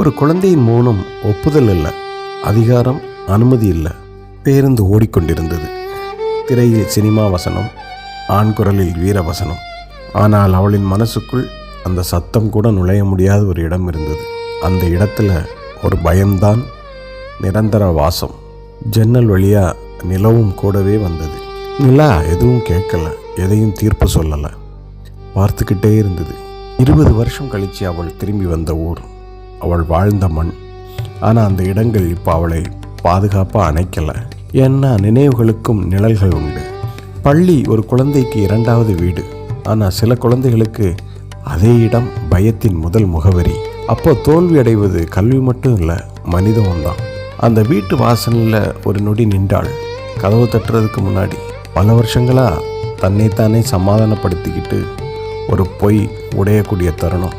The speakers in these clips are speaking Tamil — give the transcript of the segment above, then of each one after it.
ஒரு குழந்தையின் மௌனம் ஒப்புதல் இல்லை, அதிகாரம், அனுமதி இல்லை. பேருந்து ஓடிக்கொண்டிருந்தது. திரையில் சினிமா வசனம், ஆண் குரலில் வீர வசனம். ஆனால் அவளின் மனசுக்குள் அந்த சத்தம் கூட நுழைய முடியாத ஒரு இடம் இருந்தது. அந்த இடத்துல ஒரு பயம்தான் நிரந்தர வாசம். ஜன்னல் வழியாக நிலவும் கூடவே வந்தது. நிலா எதுவும் கேட்கல, எதையும் தீர்ப்பு சொல்லலை, பார்த்துக்கிட்டே இருந்தது. 20 வருஷம் கழித்து அவள் திரும்பி வந்த ஊர், அவள் வாழ்ந்த மண். ஆனால் அந்த இடங்கள் இப்போ அவளை பாதுகாப்பாக அணைக்கலை. ஏன்னா நினைவுகளுக்கும் நிழல்கள் உண்டு. பள்ளி ஒரு குழந்தைக்கு 2வது வீடு. ஆனால் சில குழந்தைகளுக்கு அதே இடம் பயத்தின் முதல் முகவரி. அப்போ தோல்வி அடைவது கல்வி மட்டும் இல்லை, மனிதம் தான். அந்த வீட்டு வாசலில் ஒரு நொடி நின்றாள். கதவு தட்டுறதுக்கு முன்னாடி பல வருஷங்களாக தன்னைத்தானே சமாதானப்படுத்திக்கிட்டு ஒரு பொய் உடையக்கூடிய தருணம்.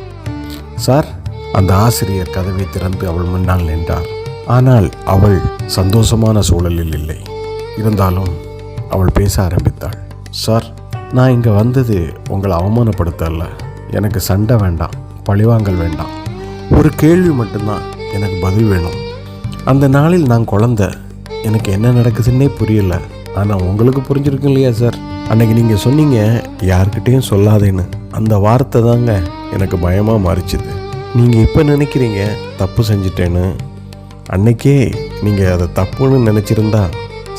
சார், அந்த ஆசிரியர் கதவை திறந்து அவள் முன்னால் நின்றார். ஆனால் அவள் சந்தோஷமான சூழலில் இல்லை. இருந்தாலும் அவள் பேச ஆரம்பித்தாள். சார், நான் இங்கே வந்தது உங்களை அவமானப்படுத்தல. எனக்கு சண்டை வேண்டாம், பழிவாங்கல் வேண்டாம். ஒரு கேள்வி மட்டும்தான், எனக்கு பதில் வேணும். அந்த நாளில் நான் குழந்தை, எனக்கு என்ன நடக்குதுன்னே புரியல. ஆனால் உங்களுக்கு புரிஞ்சிருக்கு இல்லையா சார்? அன்னைக்கு நீங்கள் சொன்னீங்க யார்கிட்டையும் சொல்லாதேன்னு. அந்த வார்த்தை தாங்க எனக்கு பயமாக மாறிச்சுது. நீங்கள் இப்போ நினைக்கிறீங்க தப்பு செஞ்சிட்டேன்னு. அன்னைக்கே நீங்கள் அதை தப்புன்னு நினச்சிருந்தா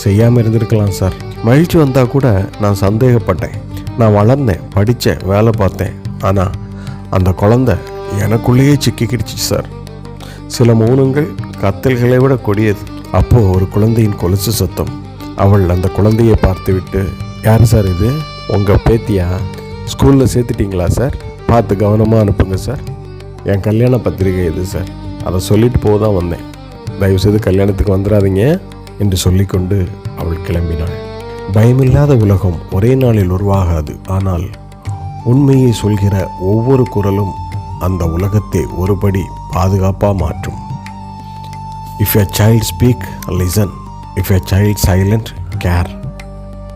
செய்யாமல் இருந்திருக்கலாம் சார். மகிழ்ச்சி வந்தால் கூட நான் சந்தேகப்பட்டேன். நான் வளர்ந்தேன், படித்தேன், வேலை பார்த்தேன். ஆனால் அந்த குழந்தை எனக்குள்ளேயே சிக்கிக்கிடுச்சு சார். சில மௌனங்கள் கத்தல்களை விட கொடியது. அப்போது ஒரு குழந்தையின் கொலுசு சத்தம். அவள் அந்த குழந்தையை பார்த்துவிட்டு, யார் சார் இது? உங்கள் பேத்தியா? ஸ்கூலில் சேர்த்துட்டிங்களா சார்? பார்த்து கவனமாக அனுப்புங்க சார். என் கல்யாண பத்திரிகை இது சார், அதை சொல்லிட்டு போக தான் வந்தேன். தயவுசெய்து கல்யாணத்துக்கு வந்துடாதீங்க என்று சொல்லிக்கொண்டு அவள் கிளம்பினாள். பயமில்லாத உலகம் ஒரே நாளில் உருவாகாது. ஆனால் உண்மையை சொல்கிற ஒவ்வொரு குரலும் அந்த உலகத்தை ஒருபடி பாதுகாப்பாக மாற்றும். If a child speak, listen. If a child silent, care.